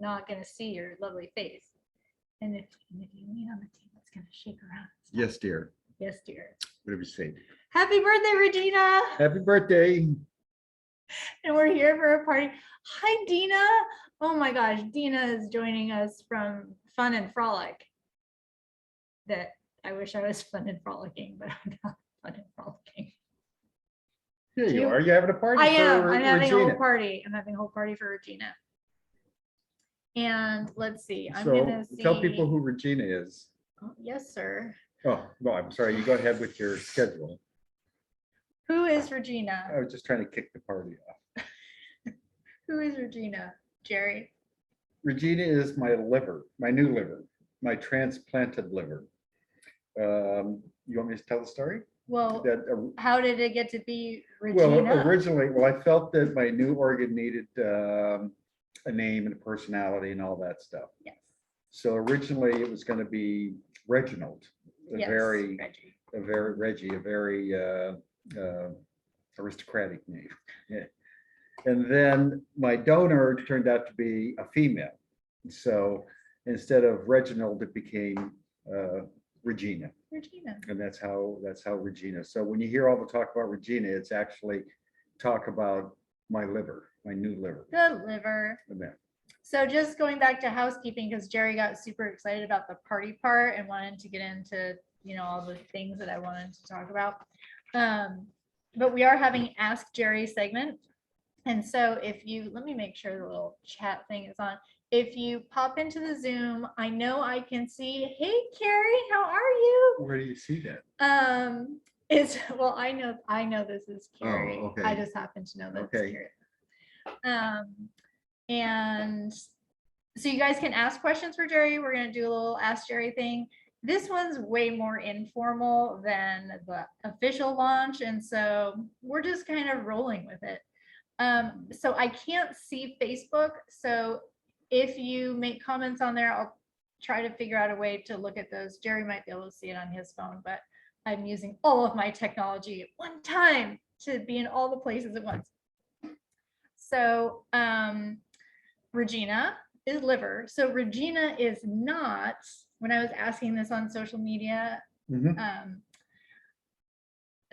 not going to see your lovely face. And if you lean on the table, it's going to shake around. Yes, dear. Yes, dear. Whatever you say. Happy birthday, Regina. Happy birthday. And we're here for a party. Hi, Dina. Oh my gosh, Dina is joining us from Fun and Frolic. That I wish I was fun and frolicking, but I'm not fun and frolicking. Here you are. You having a party? I am. For I'm having a Regina. whole party. I'm having a whole party for Regina. And let's see. I'm So gonna see. tell people who Regina is. Oh, yes, sir. Oh, no, I'm sorry. You go ahead with your schedule. Who is Regina? I was just trying to kick the party off. Who is Regina? Jerry? Regina is my liver, my new liver, my transplanted liver. You want me to tell the story? Well, That, how did it get to be Regina? well, originally, I felt that my new organ needed a name and a personality and all that stuff. Yes. So originally it was going to be Reginald, Yes, Reggie, Reggie. a very aristocratic name. Yeah. And then my donor turned out to be a female. So instead of Reginald, it became Regina. Regina. And that's how Regina. So when you hear all the talk about Regina, it's actually talk about my liver, my new liver. The liver. And that. So just going back to housekeeping, because Jerry got super excited about the party part and wanted to get into, all the things that I wanted to talk about. But we are having Ask Jerry segment. And so if you, let me make sure the little chat thing is on. If you pop into the Zoom, I know I can see, hey, Carrie, how are you? Where do you see that? Well, I know this is Carrie. Oh, okay. I just happen to know that Okay. it's Carrie. And so you guys can ask questions for Jerry. We're going to do a little Ask Jerry thing. This one's way more informal than the official launch. And so we're just kind of rolling with it. So I can't see Facebook. So if you make comments on there, I'll try to figure out a way to look at those. Jerry might be able to see it on his phone, but I'm using all of my technology at one time to be in all the places at once. So Regina is liver. So Regina is not, when I was asking this on social media,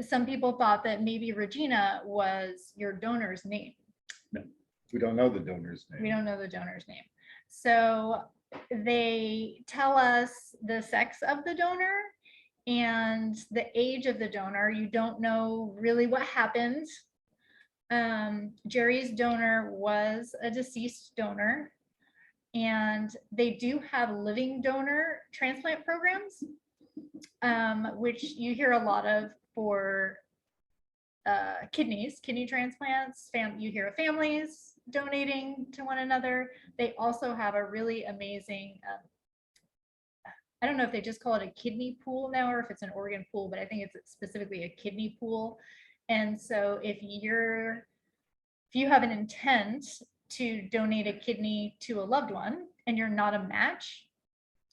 some people thought that maybe Regina was your donor's name. No, we don't know the donor's name. We don't know the donor's name. So they tell us the sex of the donor and the age of the donor. You don't know really what happened. Jerry's donor was a deceased donor, and they do have living donor transplant programs, which you hear a lot of for kidney transplants. You hear of families donating to one another. They also have a really amazing, I don't know if they just call it a kidney pool now or if it's an organ pool, but I think it's specifically a kidney pool. And so if you have an intent to donate a kidney to a loved one and you're not a match,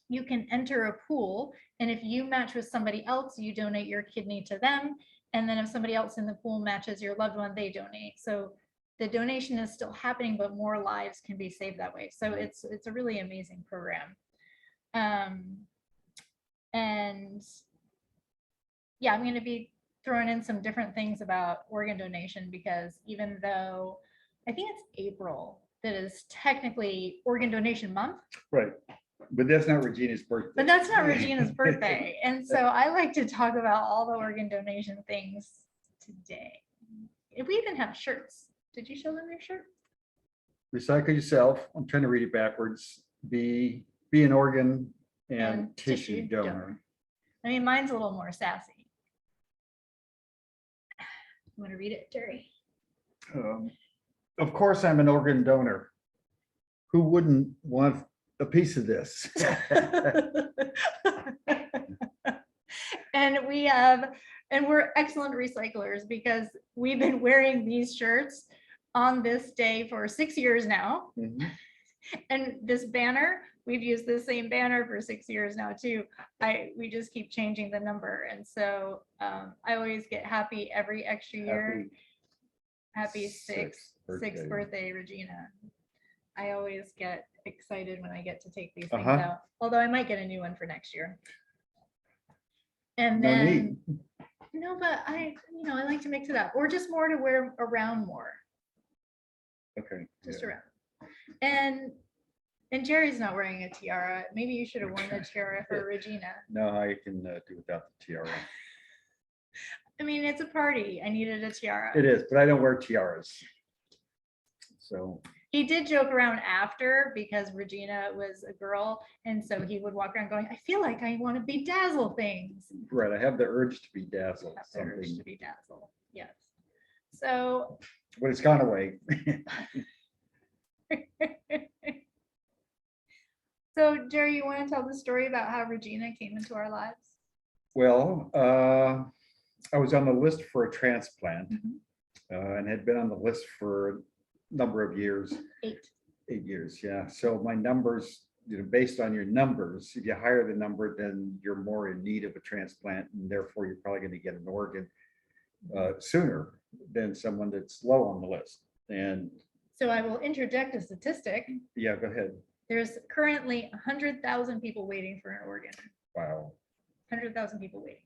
you can enter a pool. And if you match with somebody else, you donate your kidney to them. And then if somebody else in the pool matches your loved one, they donate. So the donation is still happening, but more lives can be saved that way. So it's a really amazing program. And yeah, I'm going to be throwing in some different things about organ donation, because even though I think it's April that is technically organ donation month. Right. But that's not Regina's birthday. But that's not Regina's birthday. And so I like to talk about all the organ donation things today. If we even have shirts. Did you show them your shirt? Recycle yourself. I'm trying to read it backwards. Be an organ and tissue donor. I mean, mine's a little more sassy. You want to read it, Jerry? Of course, I'm an organ donor. Who wouldn't want a piece of this? And we're excellent recyclers, because we've been wearing these shirts on this day for 6 years now. Mhm. And this banner, we've used the same banner for 6 years now too. We just keep changing the number. And so I always get happy every extra year. Happy sixth birthday, Regina. I always get excited when I get to take these things Uh-huh. out, although I might get a new one for next year. And No then, need. no, but I like to mix it up, or just more to wear around more, Okay. just yeah. around. And Jerry's not wearing a tiara. Maybe you should have worn the tiara for Regina. No, I can do without the tiara. I mean, it's a party. I needed a tiara. It is, but I don't wear tiaras. So, He did joke around after because Regina was a girl. And so he would walk around going, I feel like I want to bedazzle things. right, I have the urge to be dazzled, Have the urge something, to bedazzle. Yes. So but it's gone away. So, Jerry, you want to tell the story about how Regina came into our lives? Well, I was on the list for a transplant and had been on the list for a number of years. 8 years, yeah. So my numbers, based on your numbers, if you higher the number, then you're more in need of a transplant, and therefore you're probably going to get an organ sooner than someone that's low on the list. And So I will interject a statistic. yeah, go ahead. There's currently 100,000 people waiting for an organ. Wow. 100,000 people waiting.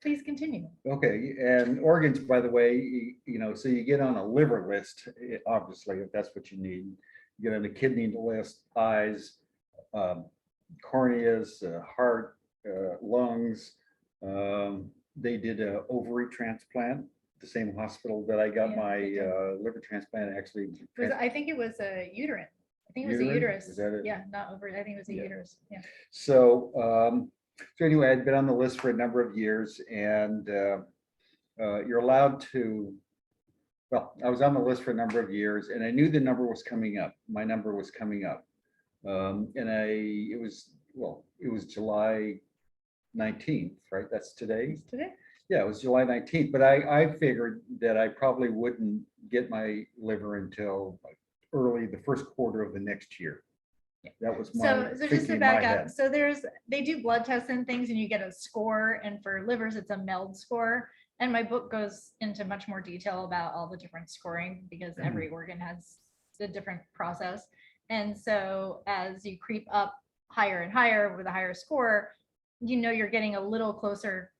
Please continue. Okay, and organs, by the way, so you get on a liver list, obviously, if that's what you need. You get on a kidney list, eyes, corneas, heart, lungs. They did an ovary transplant, the same hospital that I got Yeah, my they did. liver transplant, actually. I think it was a uterine. I think it was a Uterine? uterus. Is that it? Yeah, not over. I think it was a Yeah. uterus. Yeah. So anyway, I'd been on the list for a number of years, and you're allowed to, well, I was on the list for a number of years, and I knew the number was coming up. My number was coming up. And it was July 19th, right? That's today? It's today. Yeah, it was July 19th, but I figured that I probably wouldn't get my liver until like early, the first quarter of the next year. That was my So just thinking to in back my up, head. so they do blood tests and things and you get a score, and for livers, it's a MELD score. And my book goes into much more detail about all the different scoring because every organ has a different process. And so as you creep up higher and higher with a higher score, you're getting a little closer,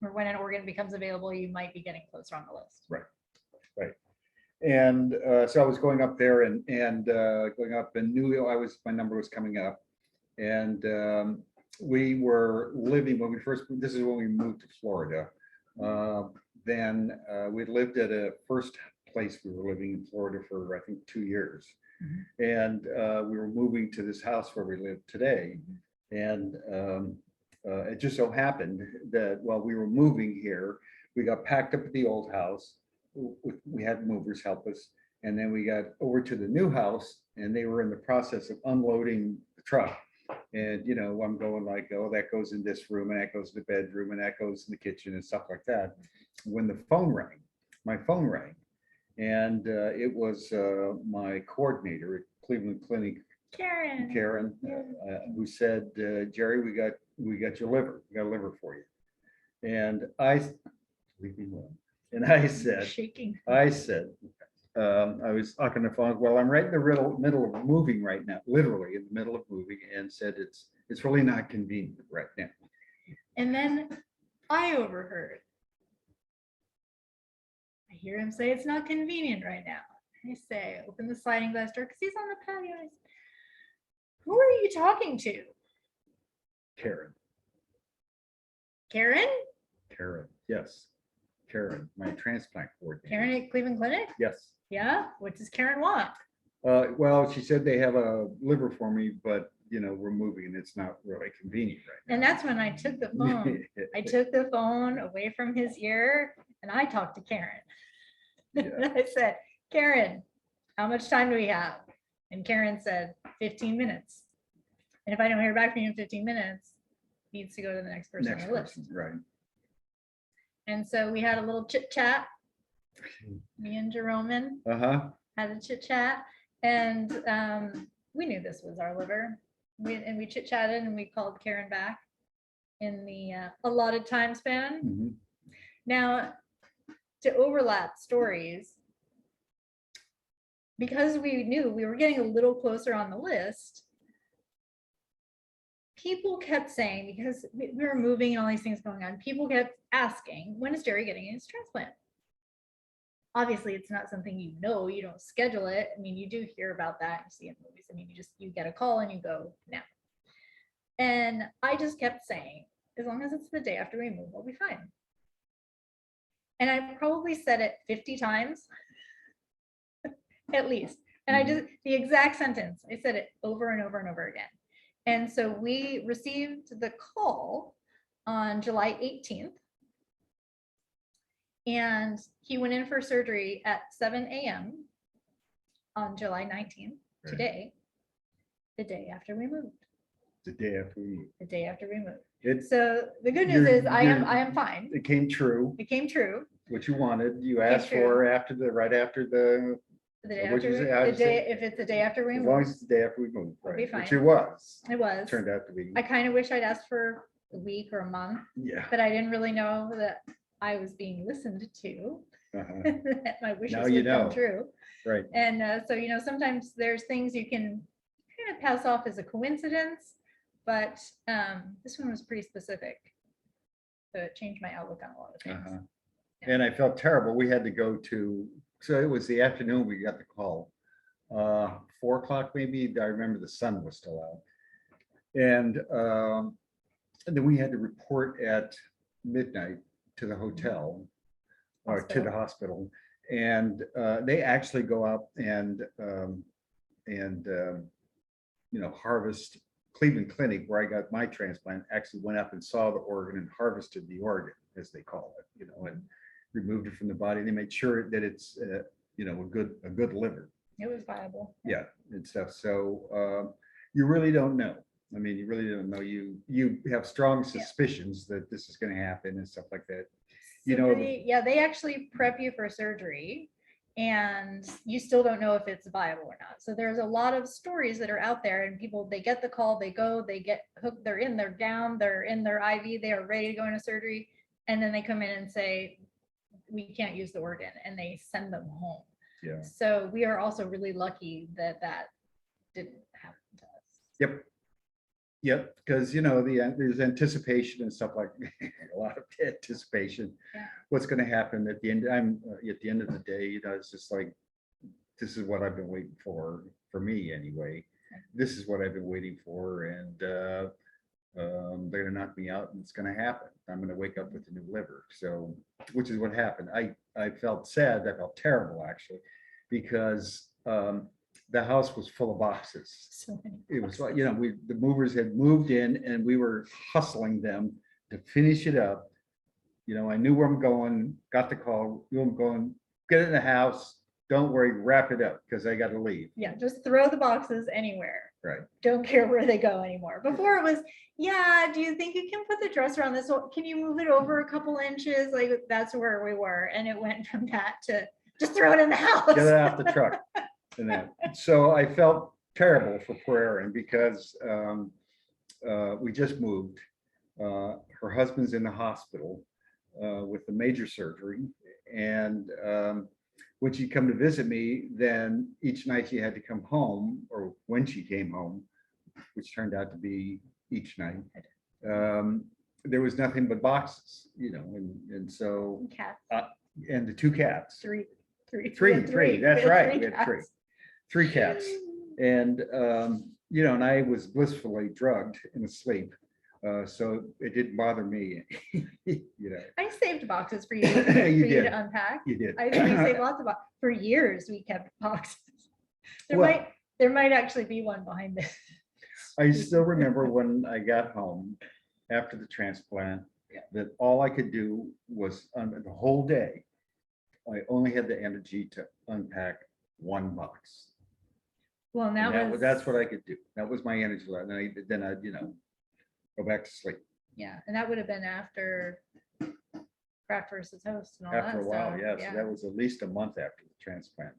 or when an organ becomes available, you might be getting closer on the list. Right. And so I was going up there and going up and knew my number was coming up. And we were living this is when we moved to Florida. Then we lived at a first place we were living in Florida for, I think, 2 years. And we were moving to this house where we live today. And it just so happened that while we were moving here, we got packed up at the old house. We had movers help us. And then we got over to the new house, and they were in the process of unloading the truck. And, I'm going like, oh, that goes in this room, and that goes in the bedroom, and that goes in the kitchen and stuff like that. When the phone rang, my phone rang, and it was my coordinator at Cleveland Clinic, Karen, who said, Jerry, we got your liver. We got a liver for you. And leave me alone. And I said, Shaking. I was talking to the phone. Well, I'm right in the middle of moving right now, literally in the middle of moving, and said it's really not convenient right now. And then I overheard. I hear him say it's not convenient right now. I say, open the sliding glass door because he's on the patio. I say, who are you talking to? Karen, yes. Karen, my transplant coordinator. Karen at Cleveland Clinic? Yes. Yeah. What does Karen want? Well, she said they have a liver for me, but we're moving and it's not really convenient right now. And that's when I took the phone. I took the phone away from his ear and I talked to Karen. Yeah. I said, Karen, how much time do we have? And Karen said, 15 minutes. And if I don't hear back from you in 15 minutes, needs to go to the next person on the list. Right. And so we had a little chit chat. Me and Jerome had a chit chat, and we knew this was our liver. We chit chatted, and we called Karen back in the allotted time span. Now, to overlap stories, because we knew we were getting a little closer on the list, people kept saying, because we were moving and all these things going on, people kept asking, when is Jerry getting his transplant? Obviously, it's not something you know, you don't schedule it. I mean, you do hear about that, you see in movies. I mean, you get a call and you go now. And I just kept saying, as long as it's the day after we move, we'll be fine. And I probably said it 50 times, at least. And I just, the exact sentence, I said it over and over and over again. And so we received the call on July 18th. And he went in for surgery at 7 a.m. on July 19th, today, the day after we moved. The day after we moved. The day after we moved. It's, So the good news is I am fine. it came true, It came true. what you wanted. You Came asked for after the, right after the, The day What'd you after, say? How'd the you say day, it? if it's the day after we as long as moved, it's the day after we moved, We'll be right? Which fine. it was. it was. Turned out to be, I kind of wish I'd asked for a week or a month, yeah. but I didn't really know that I was being listened to. Uh-huh. That my wishes Now you would come know. true. Right. And so, sometimes there's things you can kind of pass off as a coincidence, but this one was pretty specific. So it changed my outlook on a lot of things. Uh-huh. And I felt terrible. We had to go to, so it was the afternoon we got the call. 4 o'clock maybe. I remember the sun was still out. And then we had to report at midnight to the hotel or to the hospital. And they actually go out and harvest. Cleveland Clinic, where I got my transplant, actually went up and saw the organ and harvested the organ, as they call it, and removed it from the body. They made sure that it's a good liver. It was viable. Yeah, and stuff. So you really don't know. I mean, you really don't know. You have strong suspicions that this is going to happen and stuff like that. So they actually prep you for surgery, and you still don't know if it's viable or not. So there's a lot of stories that are out there, and people, they get the call, they go, they get hooked, they're in their gown, they're in their IV, they are ready to go into surgery, and then they come in and say, we can't use the organ, and they send them home. Yeah. So we are also really lucky that that didn't happen to us. Yep. Yep, because there's anticipation and stuff like a lot of anticipation. Yeah. What's going to happen at the end? At the end of the day, it's just like, this is what I've been waiting for me anyway. This is what I've been waiting for, and they're going to knock me out, and it's going to happen. I'm going to wake up with a new liver. So, which is what happened. I felt sad. I felt terrible actually, because the house was full of boxes. So many It was like, boxes. the movers had moved in and we were hustling them to finish it up. I knew where I'm going, got the call, knew I'm going, get it in the house. Don't worry, wrap it up because I got to leave. Yeah, just throw the boxes anywhere. Right. Don't care where they go anymore. Before it was, yeah, do you think you can put the dresser on this? Can you move it over a couple inches? Like, that's where we were. And it went from that to just throw it in the house. Get it off the truck. And that. So I felt terrible for poor Erin because we just moved. Her husband's in the hospital with a major surgery. And when she come to visit me, then each night she had to come home, or when she came home, which turned out to be each night, there was nothing but boxes, and so, Cats. and the 2 cats. Three. That's right. We had 3. cats. 3 cats. And, and I was blissfully drugged and asleep. So it didn't bother me. I saved boxes for you, You did. to unpack. You did. I saved lots of boxes. For years, we kept boxes. Well- There might actually be one behind this. I still remember when I got home after the transplant, that all I could do was, the whole day, I only had the energy to unpack 1 box. Well, now That's what I could do. That was my energy level. And then I'd, go back to sleep. Yeah, and that would have been after Craft versus Host and all After that a while, stuff. yeah. So that was at least a month after the transplant.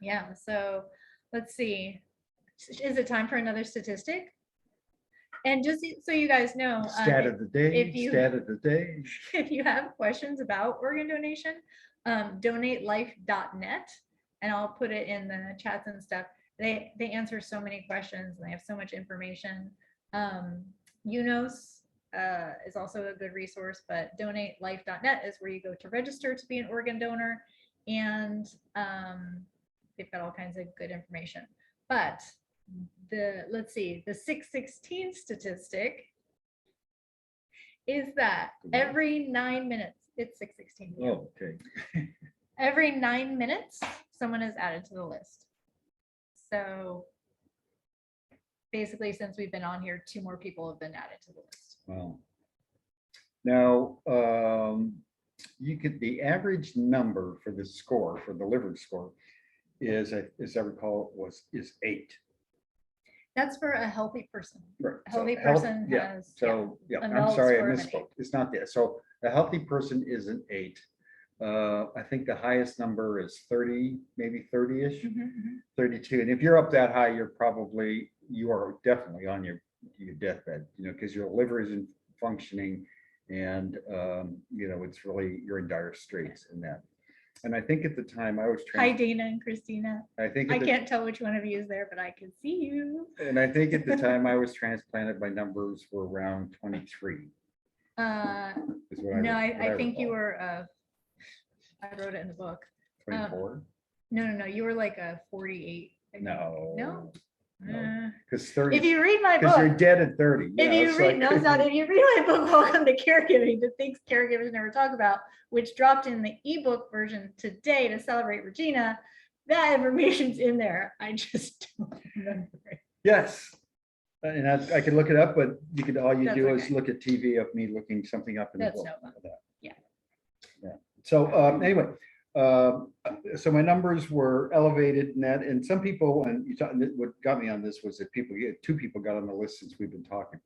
Yeah, so let's see. Is it time for another statistic? And just so you guys know, Stat of the day, stat of the day. if you have questions about organ donation, donatelife.net and I'll put it in the chats and stuff. They answer so many questions and they have so much information. UNOS is also a good resource, but donatelife.net is where you go to register to be an organ donor. And they've got all kinds of good information. But let's see, the 616 statistic is that every 9 minutes, it's 616. Oh, okay. Every 9 minutes, someone is added to the list. So basically, since we've been on here, 2 more people have been added to the list. Wow. Now, the average number for the score, for the liver score, is, as I recall, is 8. That's for a healthy person. Right. A healthy So person yeah. has. So yeah, a I'm MELD sorry, I score of an misspoke. It's not that. So a healthy person is an 8. I think the highest number is 30, maybe 30-ish, 32. And if you're up that high, you are definitely on your deathbed, because your liver isn't functioning, and it's really, you're in dire straits in that. And I think at the time I was Hi, Dana and Christina. I can't tell which one of you is there, but I can see you. And I think at the time I was transplanted, my numbers were around 23. Is what No, what I think you recall. were, I wrote it in the book. 24? No, you were like a 48. I think. No. No? Because 30. If you read my Because you're book, dead at 30. if you read, no, it's not. If you read my book, Welcome to Caregiving, the things caregivers never talk about, which dropped in the ebook version today to celebrate Regina, that information's in there. I just don't remember it. Yes. And I could look it up, but all you That's do okay. is look at TV of me looking something up in the That's book. no fun. Yeah. So anyway, so my numbers were elevated in that, and some people, and what got me on this was that 2 people got on the list since we've been talking,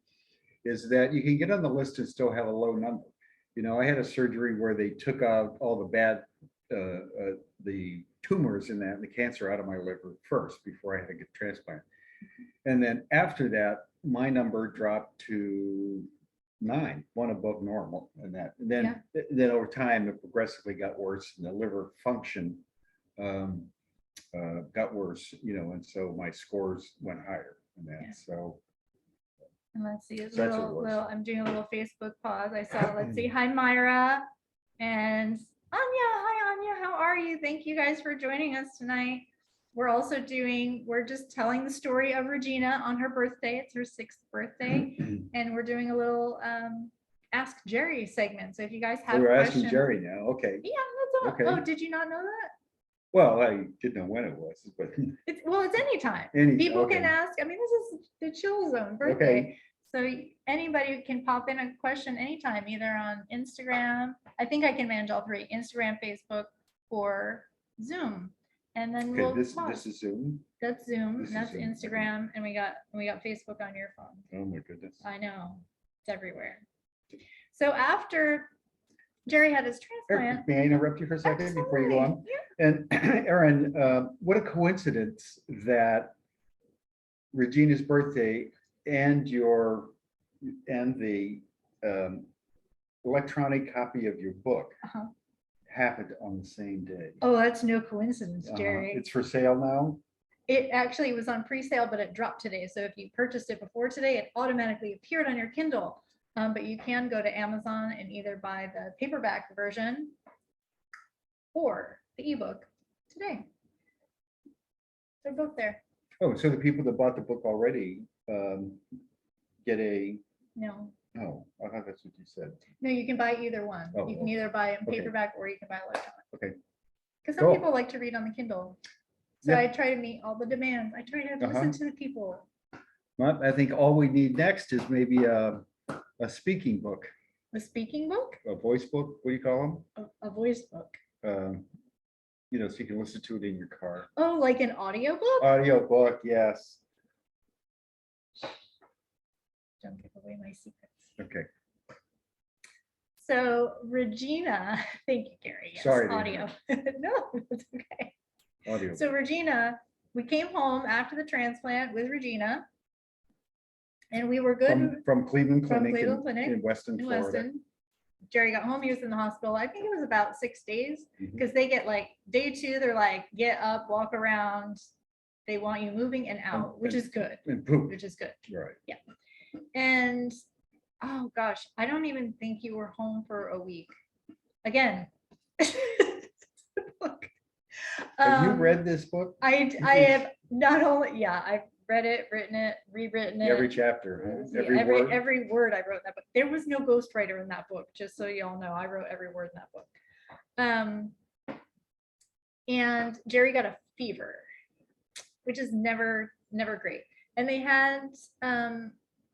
is that you can get on the list and still have a low number. I had a surgery where they took out all the bad, the tumors in that, and the cancer out of my liver first before I had to get transplanted. And then after that, my number dropped to 9, 1 above normal, and that. And then over time, it progressively got worse, and the liver function got worse, and so my scores went higher, and that. Yeah. So. And let's see, So that's what it was. I'm doing a little Facebook pause. I saw, let's see, hi Myra and Anya. Hi Anya, how are you? Thank you guys for joining us tonight. We're just telling the story of Regina on her birthday. It's her 6th birthday. And we're doing a little Ask Jerry segment. So if you guys have We're questions. asking Jerry now, okay. Yeah, that's all. Okay. Oh, did you not know that? Well, I didn't know when it was, but. It's anytime. People can ask. I mean, this is the chill zone birthday. Okay. So anybody can pop in a question anytime, either on Instagram. I think I can manage all 3: Instagram, Facebook, or Zoom. And then we'll This talk. is Zoom. That's Zoom. This is That's Zoom, Instagram, and we got Facebook on your phone. Oh my goodness. I know, it's everywhere. So after Jerry had his transplant. May I interrupt you for a second before you go on? Yeah. And Erin, what a coincidence that Regina's birthday and the electronic copy of your book happened on the same day. Oh, that's no coincidence, Jerry. It's for sale now? It actually was on pre-sale, but it dropped today. So if you purchased it before today, it automatically appeared on your Kindle. But you can go to Amazon and either buy the paperback version or the ebook today. They're both there. Oh, so the people that bought the book already get a. No. Oh, I thought that's what you said. No, you can buy either one. Oh, you can either buy in okay. paperback or you can buy electronic. Okay. Because some Cool. people like to read on the Kindle. So Yeah. I try to meet all the demands. I try to listen to the people. Well, I think all we need next is maybe a speaking book, A speaking book? a voice book. What do you call A voice book. them? So you can listen to it in your car. Oh, like an audio book? Audio book, yes. Don't give away my secrets. Okay. So Regina, thank you, Gary. Yes, Sorry to audio. No, it's okay. Audio. So Regina, we came home after the transplant with Regina, and we were good From Cleveland from Clinic Cleveland Clinic in Weston, in Florida. Weston. Jerry got home, he was in the hospital. I think it was about 6 days Mhm. because they get like day 2, they're like, get up, walk around. They want you moving and out, which is good, And poop, which is good. right. And oh gosh, I don't even think you were home for a week. Again. Have you Um, read this book? I have not only, yeah, I've read it, written it, rewritten it. Every chapter, huh? Yeah, Every word. every word I wrote in that book. There was no ghostwriter in that book, just so you all know. I wrote every word in that book. And Jerry got a fever, which is never great. And they had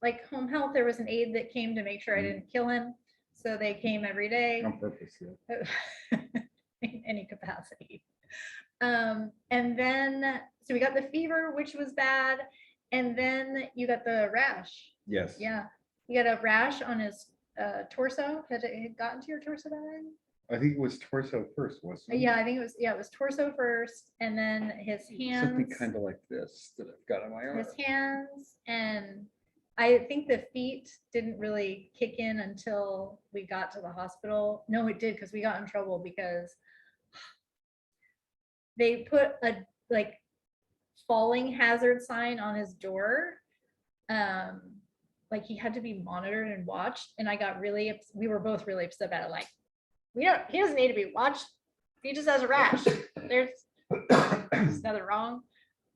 like home health. There was an aide that came to make sure I didn't kill him. So they came every day. On purpose, yeah. In any capacity. And then, so we got the fever, which was bad. And then you got the rash. Yes. Yeah. You got a rash on his torso. Had it gotten to your torso by then? I think it was torso first, wasn't it? Yeah, I think it was torso first, and then his hands. Something kind of like this that I've got on my arm. His hands, and I think the feet didn't really kick in until we got to the hospital. No, it did, because we got in trouble because they put a like falling hazard sign on his door. Like he had to be monitored and watched, and I got really, we were both really upset about it. Like, he doesn't need to be watched. He just has a rash. There's nothing wrong.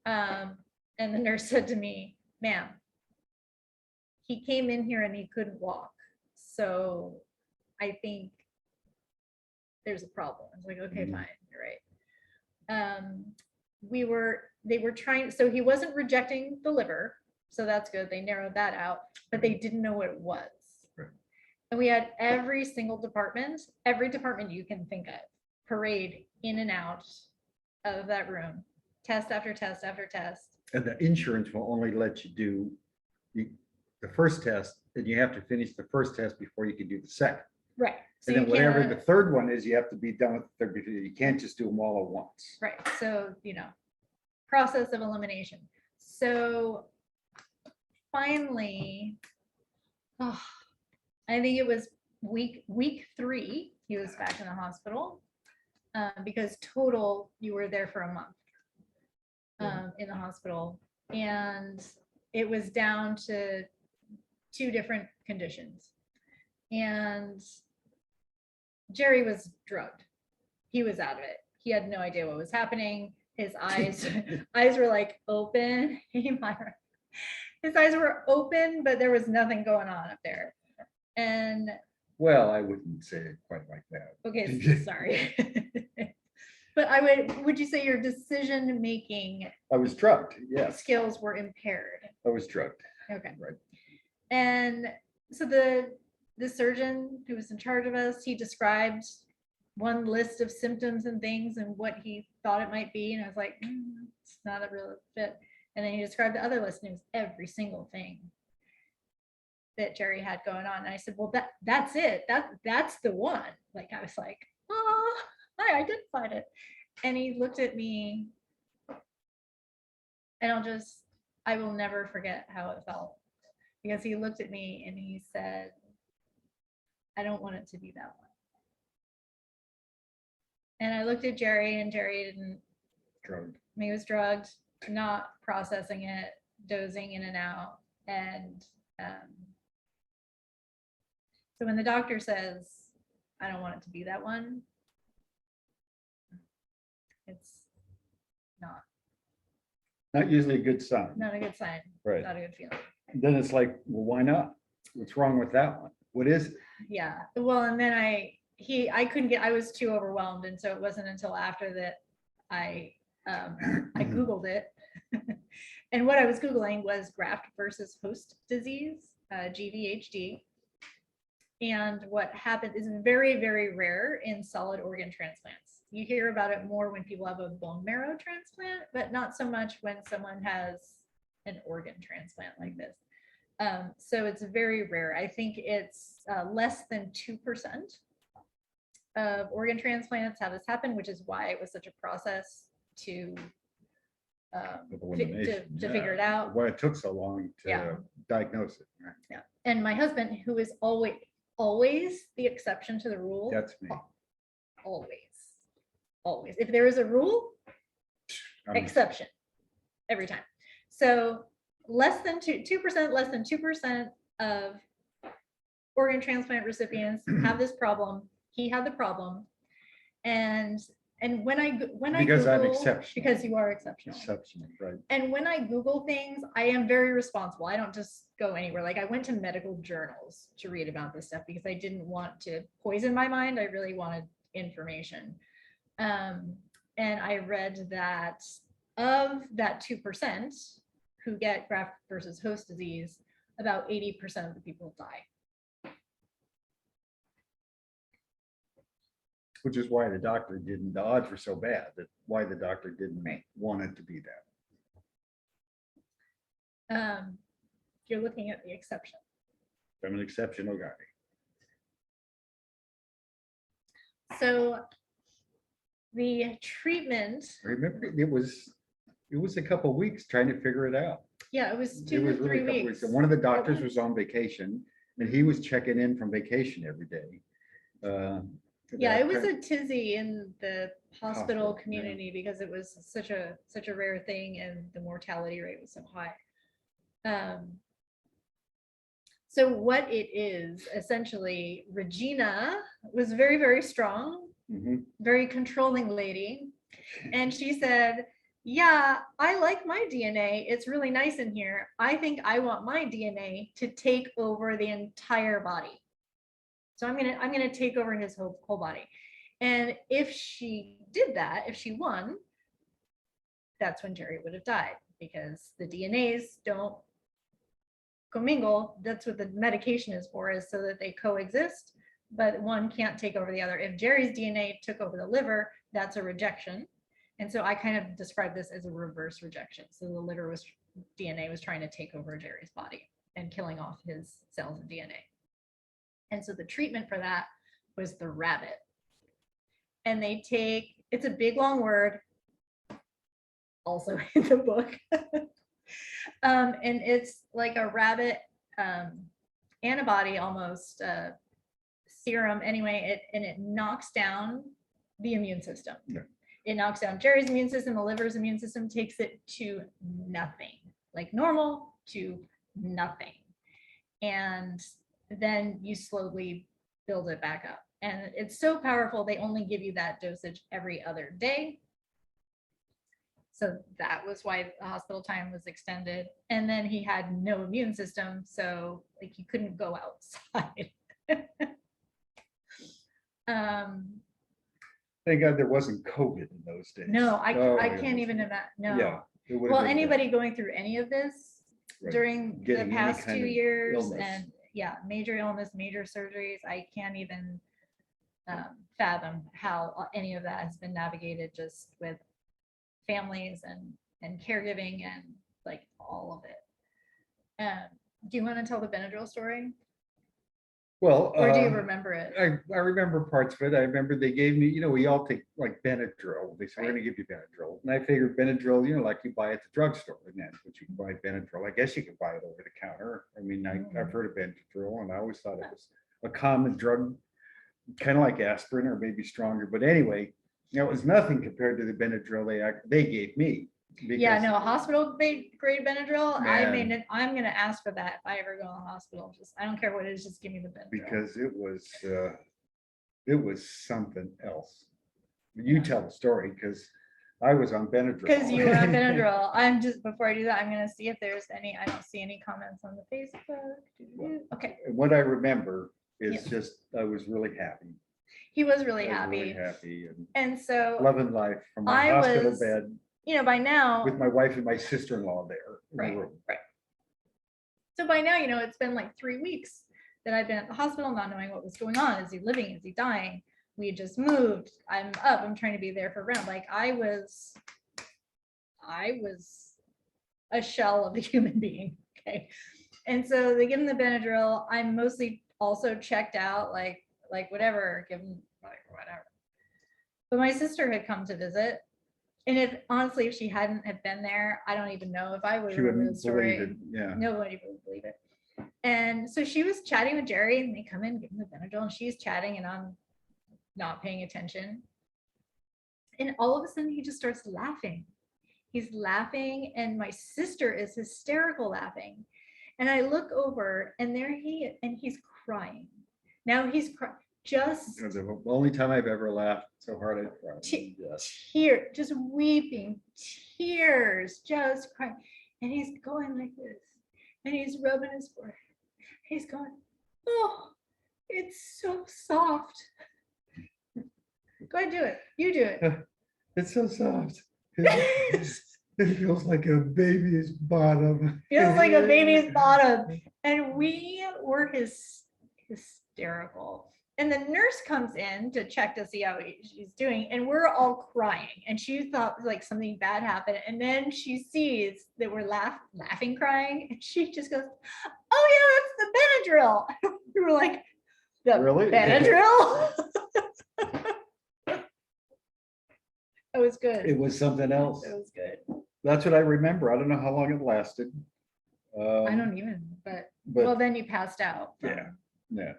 And the nurse said to me, ma'am, he came in here and he couldn't walk. So I think there's a problem. I was like, okay, fine, you're right. They were trying, so he wasn't rejecting the liver. So that's good. They narrowed that out, but they didn't know what it was. Right. And we had every department you can think of, parade in and out of that room, test after test after test. And the insurance will only let you do the first test, and you have to finish the first test before you can do the second. Right. So And then you whatever can't- the third one is, you have to be done with the third before. You can't just do them all at once. Right. So, process of elimination. So finally, I think it was week 3, he was back in the hospital, because total you were there for a month in the hospital, and it was down to 2 different conditions. And Jerry was drugged. He was out of it. He had no idea what was happening. His eyes were like open. Hey, Myra. His eyes were open, but there was nothing going on up there. And Well, I wouldn't say it quite like that. okay, sorry. But would you say your decision making I was drugged, yes. skills were impaired? I was drugged. Okay. Right. And so the surgeon who was in charge of us, he described one list of symptoms and things and what he thought it might be. And I was like, it's not a real fit. And then he described the other list, and it was every single thing that Jerry had going on. And I said, well, that's it. That's the one. Like, I was like, oh, I identified it. And he looked at me, and I will never forget how it felt, because he looked at me and he said, I don't want it to be that one. And I looked at Jerry, and Jerry didn't. Drugged. He was drugged, not processing it, dozing in and out. And so when the doctor says, I don't want it to be that one, it's Not usually a good sign. not a good sign, Right. not a good feeling. Then it's like, well, why not? What's wrong with that one? What is it? Yeah, well, and then I was too overwhelmed. And so it wasn't until after that I Googled it. And what I was Googling was graft versus host disease, GVHD. And what happened is very, very rare in solid organ transplants. You hear about it more when people have a bone marrow transplant, but not so much when someone has an organ transplant like this. So it's very rare. I think it's less than 2% of organ transplants have this happen, which is why it was such a process to figure it out. Why it took so long to Yeah. diagnose it. Right? Yeah. And my husband, who is always always the exception to the rule. That's me. Always. If there is a rule, exception every time. So less than 2%, less than 2% of organ transplant recipients have this problem. He had the problem. And when I Because I'm Google- exceptional. because you are exceptional. Exceptional, right? And when I Google things, I am very responsible. I don't just go anywhere. Like I went to medical journals to read about this stuff because I didn't want to poison my mind. I really wanted information. And I read that of that 2% who get graft versus host disease, about 80% of the people die. Which is why the doctor didn't, the odds were so bad, that why the doctor didn't want it to be that. You're looking at the exception. I'm an exceptional guy. So the treatment, I remember it was a couple of weeks trying to figure it out. yeah, it was It 2 was to really 3 a couple weeks. weeks. And one of the doctors was on vacation and he was checking in from vacation every day. Yeah, that it was kind a tizzy in the hospital Hospital, yeah. community because it was such a rare thing and the mortality rate was so high. So what it is essentially, Regina was very, very strong, Mhm. very controlling lady. And she said, yeah, I like my DNA. It's really nice in here. I think I want my DNA to take over the entire body. So I'm gonna take over his whole body. And if she did that, if she won, that's when Jerry would have died because the DNAs don't commingle. That's what the medication is for, is so that they coexist, but one can't take over the other. If Jerry's DNA took over the liver, that's a rejection. And so I kind of describe this as a reverse rejection. So the liver DNA was trying to take over Jerry's body and killing off his cells and DNA. And so the treatment for that was the rabbit. And they take, it's a big long word, also in the book. And it's like a rabbit antibody almost, serum anyway, and it knocks down the immune system. Yeah. It knocks down Jerry's immune system, the liver's immune system takes it to nothing, like normal to nothing. And then you slowly build it back up. And it's so powerful, they only give you that dosage every other day. So that was why the hospital time was extended. And then he had no immune system, so like he couldn't go outside. Thank God there wasn't COVID in those days. No, I Oh, my can't goodness. even imagine. No. Yeah. it would've Well, been anybody going through any of this Right. during the Getting any past kind 2 of years illness. and yeah, major illness, major surgeries, I can't even fathom how any of that has been navigated just with families and caregiving and like all of it. Do you want to tell the Benadryl story, Well, or do you remember it? I remember parts of it. I remember they gave me, we all take like Benadryl. They said, we're gonna give you Benadryl. And I figured Benadryl, like you buy at the drugstore, and that's what you can buy Benadryl. I guess you can buy it over the counter. I mean, I've heard of Benadryl and I always thought it was a common drug, kind of like aspirin or maybe stronger. But anyway, it was nothing compared to the Benadryl they gave me. Yeah, because- no, hospital grade Benadryl. Man. I'm gonna ask for that if I ever go to the hospital. Just I don't care what it is, just give me the Benadryl. Because it was something else. You tell the story, because I was on Benadryl. Because you were on Benadryl. I'm just, before I do that, I'm gonna see if there's any, I don't see any comments on the Facebook. Okay, What I remember is Yeah. just, I was really happy. he was really I was really happy. happy and And so, loving life from my I hospital was- bed by now, with my wife and my sister-in-law there. in the Right. room. so by now, it's been like 3 weeks that I've been at the hospital, not knowing what was going on. Is he living? Is he dying? We had just moved. I'm up. I'm trying to be there for round. Like I was a shell of a human being. Okay. And so they give him the Benadryl. I'm mostly also checked out, like whatever, give him like whatever. But my sister had come to visit. And if she hadn't have been there, I don't even know if I would She remember the wouldn't story. believe it, yeah. Nobody would believe it. And so she was chatting with Jerry, and they come in, give him the Benadryl, and she's chatting, and I'm not paying attention. And all of a sudden, he just starts laughing. He's laughing, and my sister is hysterical laughing. And I look over, and there he, and he's crying. Now he's crying. Just It was the only time I've ever laughed so hard I cried. Te- Yes. tear, just weeping, tears, just crying. And he's going like this, and he's rubbing his forehead. He's going, oh, it's so soft. Go ahead, do it. You do it. It's so soft. It feels like a baby's bottom. Feels like a baby's bottom. And we were hysterical. And the nurse comes in to check to see how she's doing, and we're all crying. And she thought like something bad happened. And then she sees that we're laughing, crying, and she just goes, "Oh yeah, that's the Benadryl." We were like, "The Really? Benadryl?" It was good. It was something else. It was good. That's what I remember. I don't know how long it lasted. I don't even, but well, then you passed out. from Yeah, yeah.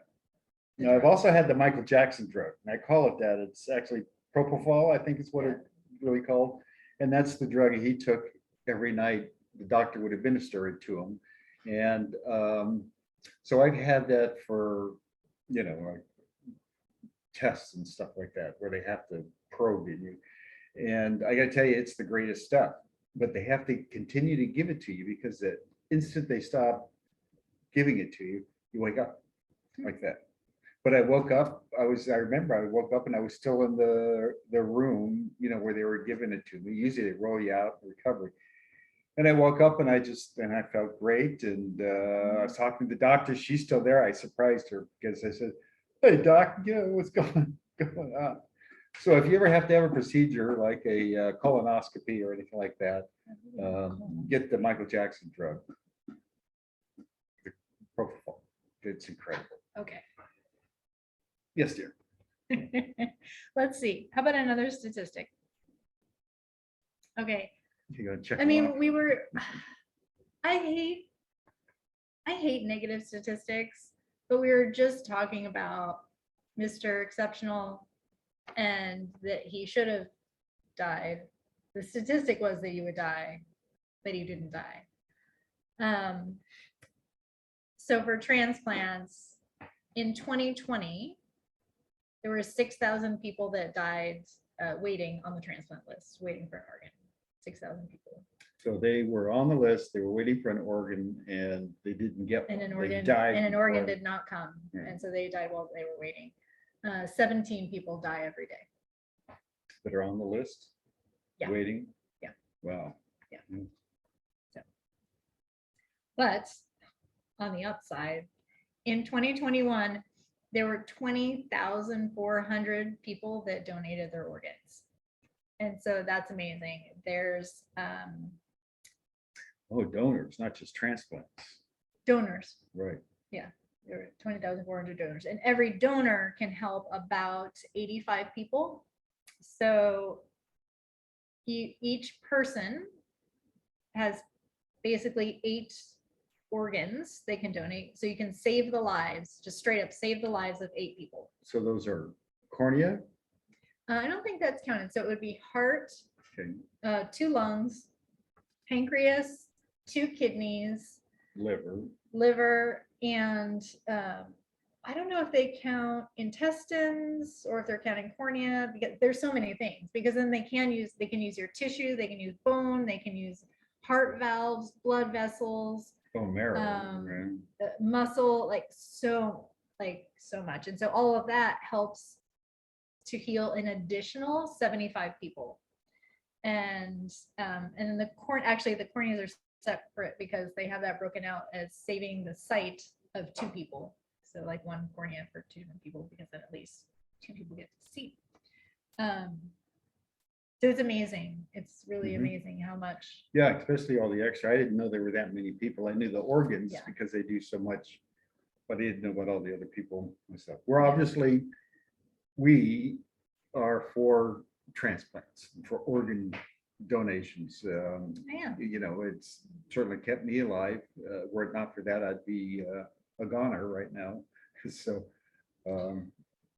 the Now, I've drug. also had the Michael Jackson drug, and I call it that. It's actually propofol, I think is what it's really called. And that's the drug he took every night. The doctor would administer it to him. And so I've had that for, like tests and stuff like that, where they have to probe in you. And I gotta tell you, it's the greatest stuff, but they have to continue to give it to you, because the instant they stop giving it to you, you wake up like that. But I woke up, I remember I woke up and I was still in the room, where they were giving it to me. Usually they roll you out in recovery. And I woke up and I felt great. And I was talking to the doctor. She's still there. I surprised her because I said, "Hey doc, what's going on?" So if you ever have to have a procedure like a colonoscopy or anything like that, get the Michael Jackson drug. The propofol. It's incredible. Okay. Yes, dear. Let's see. How about another statistic? Okay. You gotta check I them off. mean, I hate negative statistics, but we were just talking about Mr. Exceptional and that he should have died. The statistic was that you would die, but you didn't die. So for transplants in 2020, there were 6,000 people that died waiting on the transplant list, waiting for an organ. 6,000 people. So they were on the list, they were waiting for an organ and they didn't get one. And an They organ, died and an organ before. did not come. Yeah. And so they died while they were waiting. 17 people die every day. That are on the list? Yeah. Waiting? Yeah. Wow. But on the upside, in 2021, there were 20,400 people that donated their organs. And so that's amazing. There's Oh, donors, not just transplants. donors. Right. There were 20,400 donors, and every donor can help about 85 people. So each person has basically 8 organs they can donate. So you can save the lives, just straight up save the lives of 8 people. So those are cornea? I don't think that's counted. So it would be heart, Okay. 2 lungs, pancreas, 2 kidneys, liver, and I don't know if they count intestines or if they're counting cornea, because there's so many things. Because then they can use your tissue, they can use bone, they can use heart valves, blood vessels, Bone marrow. Right. muscle, like so much. And so all of that helps to heal an additional 75 people. And then the corneas are separate because they have that broken out as saving the sight of 2 people. So like 1 cornea for 2 different people, because then at least 2 people get to see. So it's amazing. It's really amazing how much. Yeah, especially all the extra. I didn't know there were that many people. I knew the organs because they do so much, but I didn't know about all the other people myself. We are for transplants, for organ donations. Yeah. It's certainly kept me alive. Were it not for that, I'd be a goner right now. So,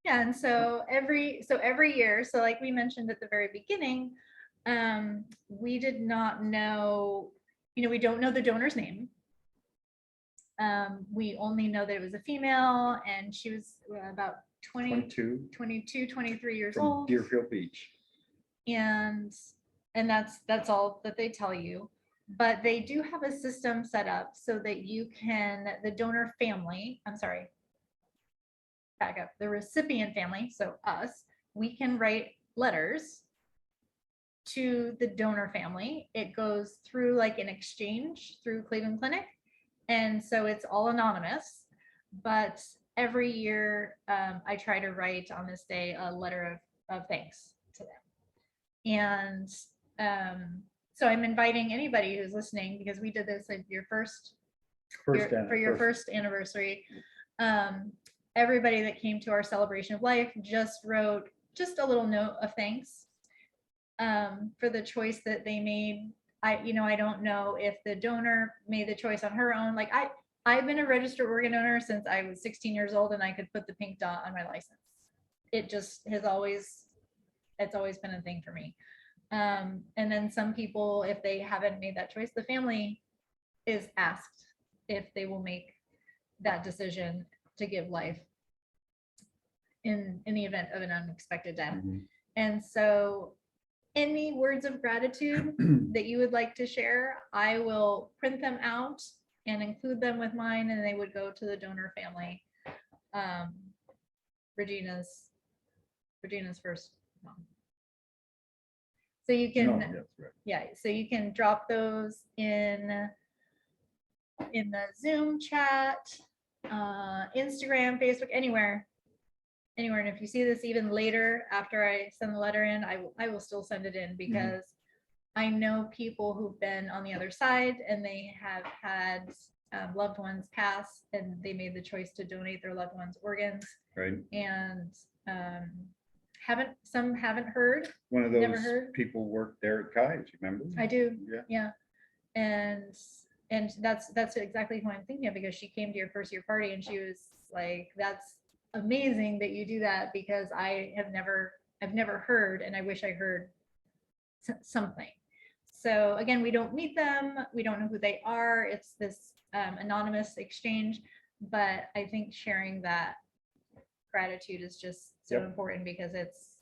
Yeah, and so every year, so like we mentioned at the very beginning, we did not know, we don't know the donor's name. We only know that it was a female and she was about 22 23 years from old. Deerfield Beach. And that's all that they tell you. But they do have a system set up so that you can, the donor family, I'm sorry, back up, the recipient family, so us, we can write letters to the donor family. It goes through like an exchange through Cleveland Clinic. And so it's all anonymous, but every year I try to write on this day a letter of thanks to them. And so I'm inviting anybody who's listening, because we did this at your first anniversary. Everybody that came to our celebration of life just wrote just a little note of thanks for the choice that they made. I don't know if the donor made the choice on her own. Like I've been a registered organ donor since I was 16 years old, and I could put the pink dot on my license. It just it's always been a thing for me. And then some people, if they haven't made that choice, the family is asked if they will make that decision to give life in the event of an unexpected death. Mhm. And so any words of gratitude that you would like to share, I will print them out and include them with mine, and they would go to the donor family. Regina's first mom. So you can, No, that's right. yeah, so you can drop those in the Zoom chat, Instagram, Facebook, anywhere. And if you see this even later after I send the letter in, I will still send it in, because I know people who've been on the other side and they have had loved ones pass, and they made the choice to donate their loved ones' organs. Right. And some haven't heard. One of Never those heard. people worked there at Kai's, remember? I do. Yeah. Yeah. And that's exactly who I'm thinking of, because she came to your first year party and she was like, that's amazing that you do that, because I've never heard, and I wish I heard something. So again, we don't meet them, we don't know who they are. It's this anonymous exchange, but I think sharing that gratitude is just so important, because it's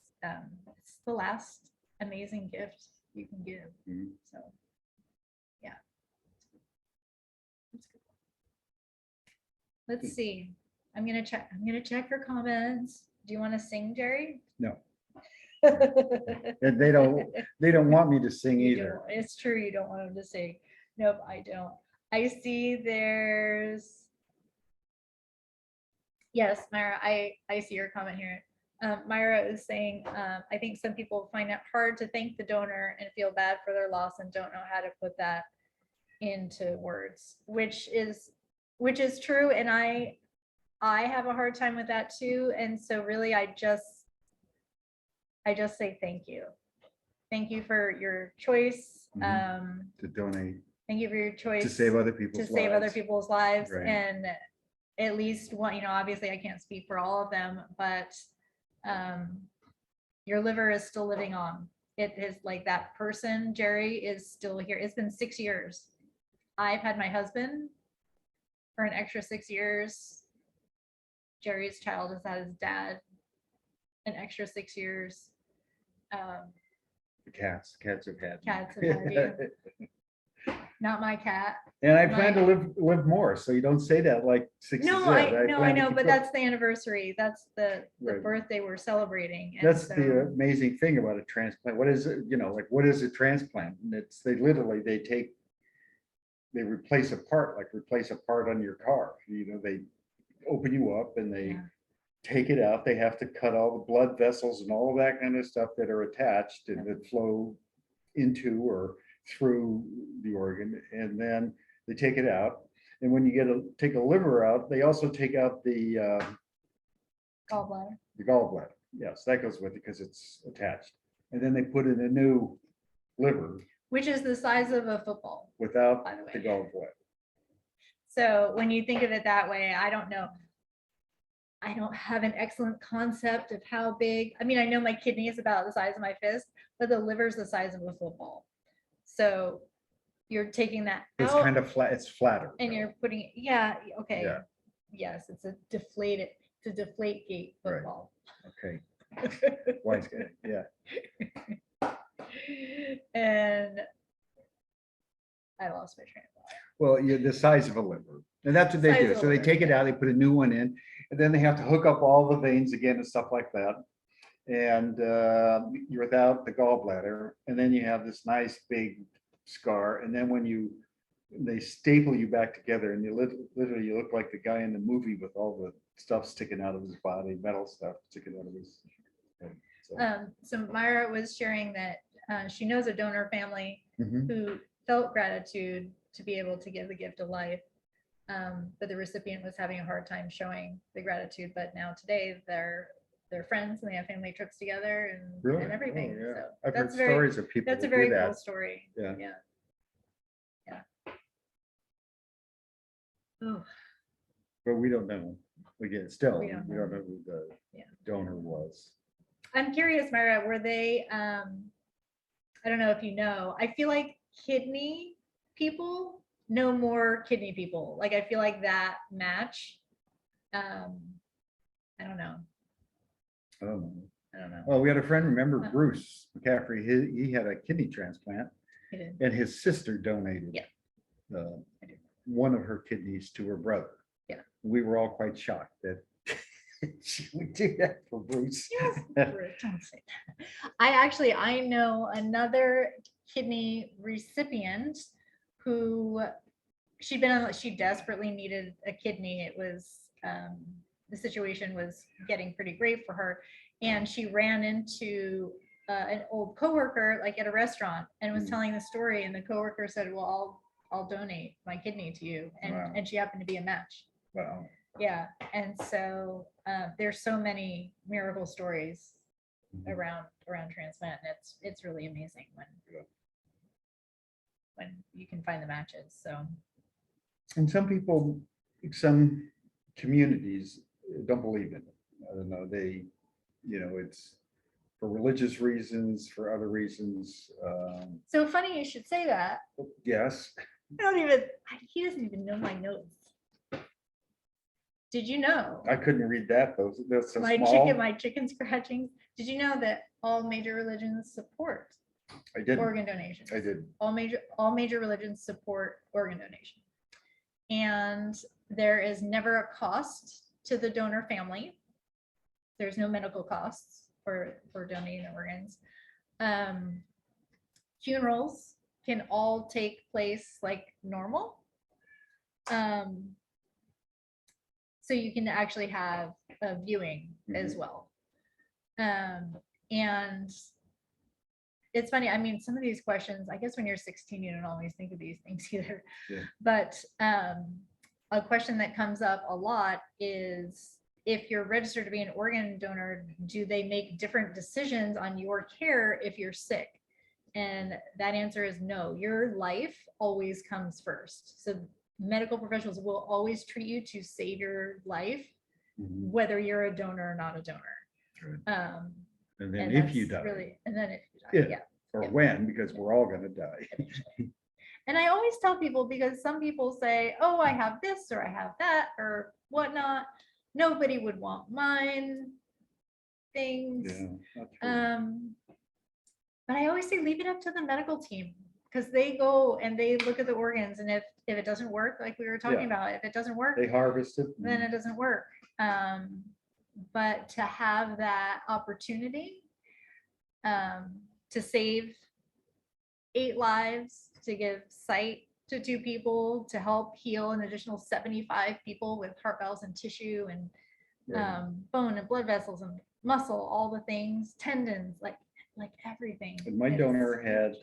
the last amazing gift you can give. So yeah. Let's see. I'm gonna check her comments. Do you want to sing, Jerry? No. And they don't want me to sing You either. don't. It's true, you don't want them to sing. Nope, I don't. I see there's, yes, Myra, I see your comment here. Myra is saying, I think some people find it hard to thank the donor and feel bad for their loss and don't know how to put that into words, which is true. And I have a hard time with that too. And so really, I just say thank you. Thank you for your choice. To donate. Thank you for your choice To save other people's lives. Right. And at least one, obviously I can't speak for all of them, but your liver is still living on. It is like that person, Jerry, is still here. It's been 6 years. I've had my husband for an extra 6 years. Jerry's child has had his dad an extra 6 years. The cats have had. Cats have had you. Not my cat. And I plan to live more, so you don't say that like 60. I know, but that's the anniversary. That's the birthday we're celebrating. And that's the amazing thing about a transplant. What is it? What is a transplant? And it's they replace a part on your car. They open you up and they take it out. They have to cut all the blood vessels and all of that kind of stuff that are attached and that flow into or through the organ, and then they take it out. And when you take a liver out, they also take out the gallbladder. The gallbladder, yes, that goes with it because it's attached. And then they put in a new liver, which is the size of a football, without by the way. the gallbladder. So when you think of it that way, I don't know. I don't have an excellent concept of how big. I mean, I know my kidney is about the size of my fist, but the liver is the size of a football. So you're taking that It's out kind of flat, it's flatter. and though. you're putting it, yeah, okay. Yeah. Yes, it's a deflate gate Right. football. Okay. Wise guy, yeah. And I lost my train of thought. Well, yeah, the size of a liver. And that's what they Size do. of a So they liver, take it yeah. out, they put a new one in, and then they have to hook up all the veins again and stuff like that. And you're without the gallbladder, and then you have this nice big scar. And then when they staple you back together, and you literally you look like the guy in the movie with all the stuff sticking out of his body, metal stuff sticking out of his head. So, So Myra was sharing that she knows a donor family mhm. who felt gratitude to be able to give the gift of life. But the recipient was having a hard time showing the gratitude. But now today they're friends and they have family trips together Really? and everything. Oh, yeah. So I've heard that's very stories of people that's a that do very cool that. story. Yeah. Yeah. Oh, But we don't know. Again, still, We we don't don't know. know who the Yeah. donor was. I'm curious, Myra, were they I don't know if you know, I feel like kidney people know more kidney people. Like I feel like that match. I don't know. I don't know. I don't know. Well, we had a friend, remember Uh-huh. Bruce McCaffrey, he had a kidney transplant I didn't. and his sister donated. Yeah. uh, I do. one of her kidneys to her brother. Yeah. We were all quite shocked that she would do that for Bruce. Yes, don't say that. I know another kidney recipient who she desperately needed a kidney. It was the situation was getting pretty great for her, and she ran into an old coworker like at a restaurant and was Mm. telling the story, and the coworker said, "Well, I'll donate my kidney to you," and Wow. and she happened to be a match. Wow. Yeah, and so there's so many miracle stories Mhm. around transplant, and it's really amazing when you can find the matches. So And some people, some communities don't believe in it. I don't know, it's for religious reasons, for other reasons. so funny you should say that. Yes, He doesn't even know my notes. Did you know I couldn't read that, though. That's so small. my chicken scratchings? Did you know that all major religions support I didn't. organ donation? I did. All major religions support organ donation. And there is never a cost to the donor family. There's no medical costs for donating organs. Funerals can all take place like normal. So you can actually have a viewing as well. And it's funny. I mean, some of these questions, I guess when you're 16, you don't always think of these things either. Yeah. But a question that comes up a lot is, if you're registered to be an organ donor, do they make different decisions on your care if you're sick? And that answer is no. Your life always comes first. So medical professionals will always treat you to save your life, Mhm. whether you're a donor or not a donor. Right. And then And if you that's die, really, and then if you die, Yeah. yeah. or Yeah. when, because we're all gonna die. And I always tell people, because some people say, oh, I have this or I have that or whatnot. Nobody would want mine things. Yeah, that's true. But I always say leave it up to the medical team, because they go and they look at the organs, and if it doesn't work, like we were talking Yeah. about, if it doesn't work, They harvested. then it doesn't work. But to have that opportunity to save 8 lives, to give sight to 2 people, to help heal an additional 75 people with heart valves and tissue and bone and blood vessels and muscle, all the things, tendons, like everything. And my It's- donor had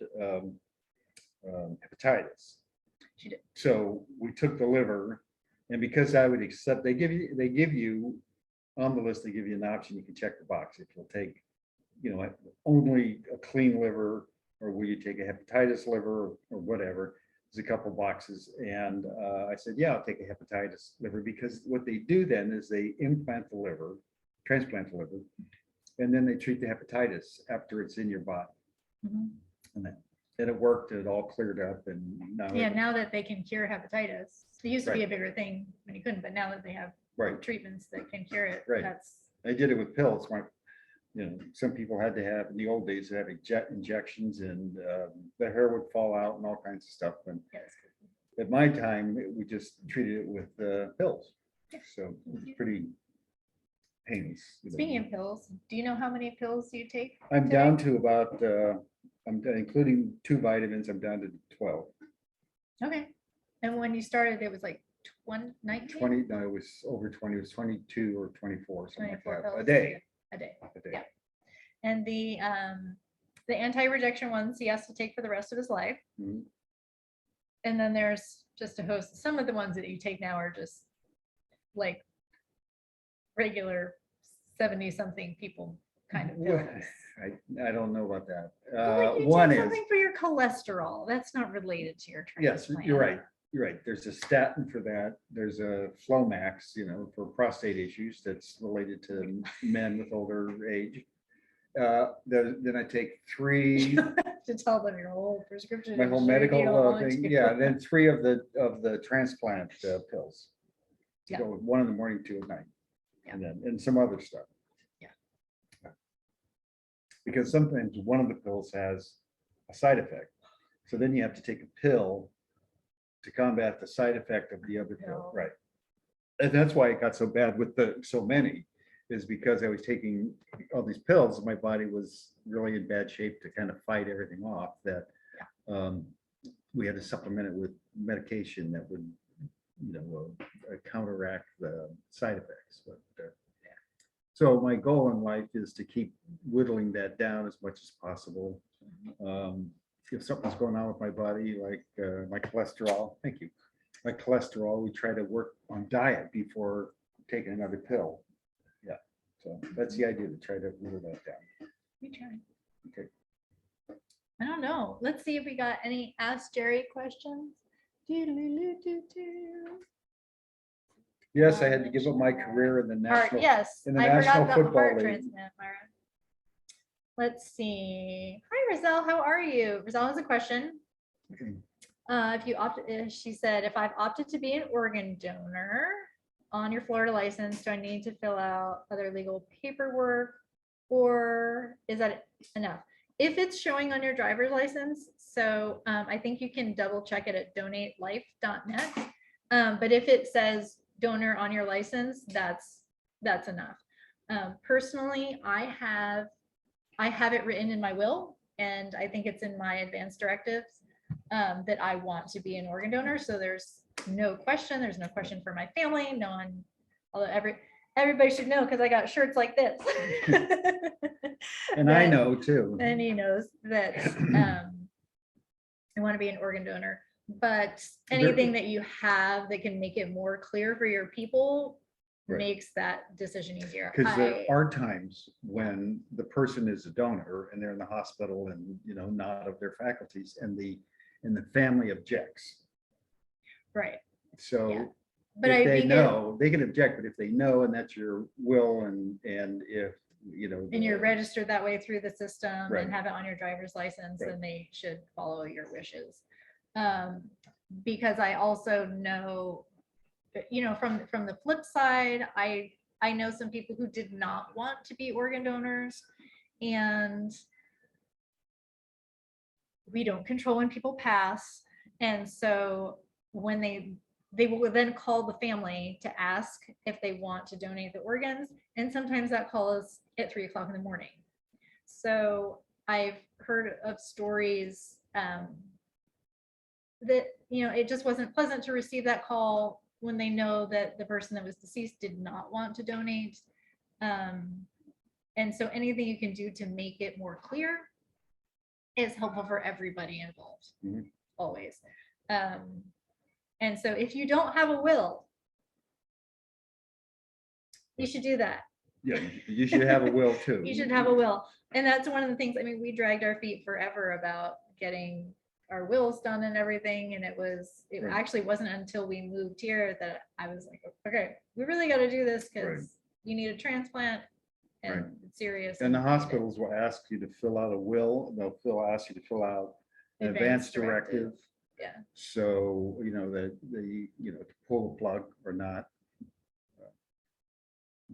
hepatitis. She did. So we took the liver, and because I would accept, they give you on the list, they give you an option, you can check the box if you'll take, only a clean liver, or will you take a hepatitis liver or whatever. there's a couple boxes, and I said, yeah, I'll take a hepatitis liver, because what they do then is they implant the liver, transplant the liver, and then they treat the hepatitis after it's in your body. Mhm. And it worked, it all cleared up, and now. Yeah, now that they can cure hepatitis, it used to be a bigger thing when you couldn't, but now that they have Right, treatments that can cure it, Right. that's, I did it with pills. Some people had to have, in the old days, they had injections, and the hair would fall out and all kinds of stuff. And yeah, that's good. at my time, we just treated it with pills. Yeah. So it was pretty painless. Speaking of pills, do you know how many pills you take? I'm today? down to about, including 2 vitamins, I'm down to 12. Okay. And when you started, it was like 19? 20, no, it was over 20, it was 22 or 24, something like 24 that, a pills day. A day. A day. Yeah. And the anti-rejection ones he has to take for the rest of his life. Mhm. And then there's just a host, some of the ones that you take now are just like regular 70-something people kind of Well, pills. I don't know about that. Well, like you One take is, something for your cholesterol. That's not related to your yes, transplant. you're right. You're right. There's a statin for that. There's a Flomax, for prostate issues that's related to men with older age. Then I take 3, To tell them your whole prescription. my and whole shit, you medical don't want thing. to. Yeah, then 3 of the transplant pills. To Yeah. go with 1 in the morning, 2 at night. Yeah. And some other stuff. Yeah. Because sometimes one of the pills has a side effect. So then you have to take a pill to combat the side effect of the other pill, Pill. right? And that's why it got so bad with so many, is because I was taking all these pills, and my body was really in bad shape to kind of fight everything off, that we had to supplement it with medication that would, counteract the side effects. But so my goal in life is to keep whittling that down as much as possible. If something's going on with my body, like my cholesterol, thank you, my cholesterol, we try to work on diet before taking another pill. Yeah, so that's the idea, to try to whittle that down. We try. Okay. I don't know. Let's see if we got any Ask Jerry questions. Doo-doo-doo-doo-doo. Yes, I had to give up my career in the Heart, national. yes, in the I National forgot about the Football heart League. transplant, Myra. Let's see. Hi, Rizal. How are you? Rizal has a question. If you she said, if I've opted to be an organ donor on your Florida license, do I need to fill out other legal paperwork, or is that enough? If it's showing on your driver's license, so I think you can double check it at donatelife.net. But if it says donor on your license, that's enough. Personally, I have it written in my will, and I think it's in my advance directives that I want to be an organ donor. So there's no question. There's no question for my family. No one, although everybody should know, because I got shirts like this. And I know too. And he knows that I want to be an organ donor. But anything that you have that can make it more clear for your people makes that decision easier. Because there are times when the person is a donor and they're in the hospital and, not of their faculties, and the family objects. Right. So yeah. But if they know, they can object, but if they know, and that's your will, and if, and you're registered that way through the system Right. and have it on your driver's license, Right. then they should follow your wishes. Because I also know, from the flip side, I know some people who did not want to be organ donors, and we don't control when people pass. And so when they will then call the family to ask if they want to donate the organs. And sometimes that call is at 3 o'clock in the morning. So I've heard of stories that, it just wasn't pleasant to receive that call when they know that the person that was deceased did not want to donate. And so anything you can do to make it more clear is helpful for everybody involved, always. And so if you don't have a will, you should do that. Yeah, you should have a will too. You should have a will. And that's one of the things, we dragged our feet forever about getting our wills done and everything. And it Right. actually wasn't until we moved here that I was like, okay, we really got to do this Right. because you need a transplant and Right. it's serious. And the you need it. hospitals will ask you to fill out a will, ask you to fill out an advance directive. Yeah. So, that to pull the plug or not.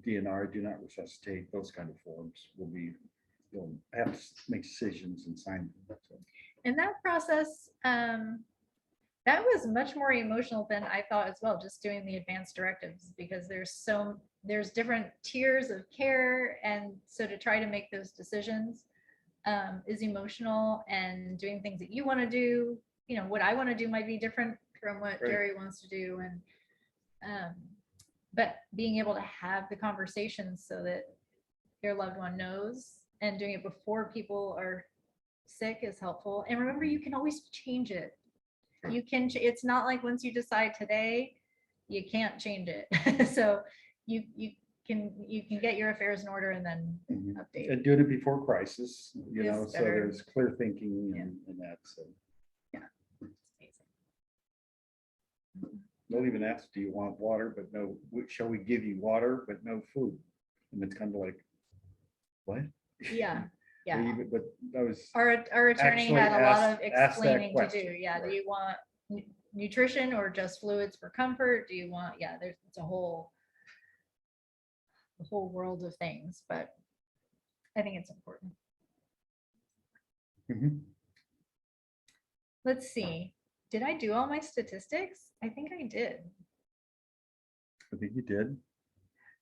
DNR, do not resuscitate, those kind of forms you'll have to make decisions and sign them. So, And that process, that was much more emotional than I thought as well, just doing the advanced directives, because there's different tiers of care. And so to try to make those decisions is emotional, and doing things that you want to do, what I want to do might be different from what Right. Jerry wants to do. And, but being able to have the conversations so that your loved one knows, and doing it before people are sick is helpful. And remember, you can always change it. You can, it's not like once you decide today, you can't change it. So you can get your affairs in order and then mhm. update. And doing it before crisis, Is so better. there's clear thinking and that, so. Yeah. It's amazing. They'll even ask, do you want water, but no, shall we give you water, but no food? And it's kind of like, what? Yeah. Yeah. But that was, Our attorney Actually had a lot of ask that explaining to do. question, Yeah. Do right. you want nutrition or just fluids for comfort? Do you want, it's a whole world of things, but I think it's important. mhm. Let's see. Did I do all my statistics? I think I did. I think you did.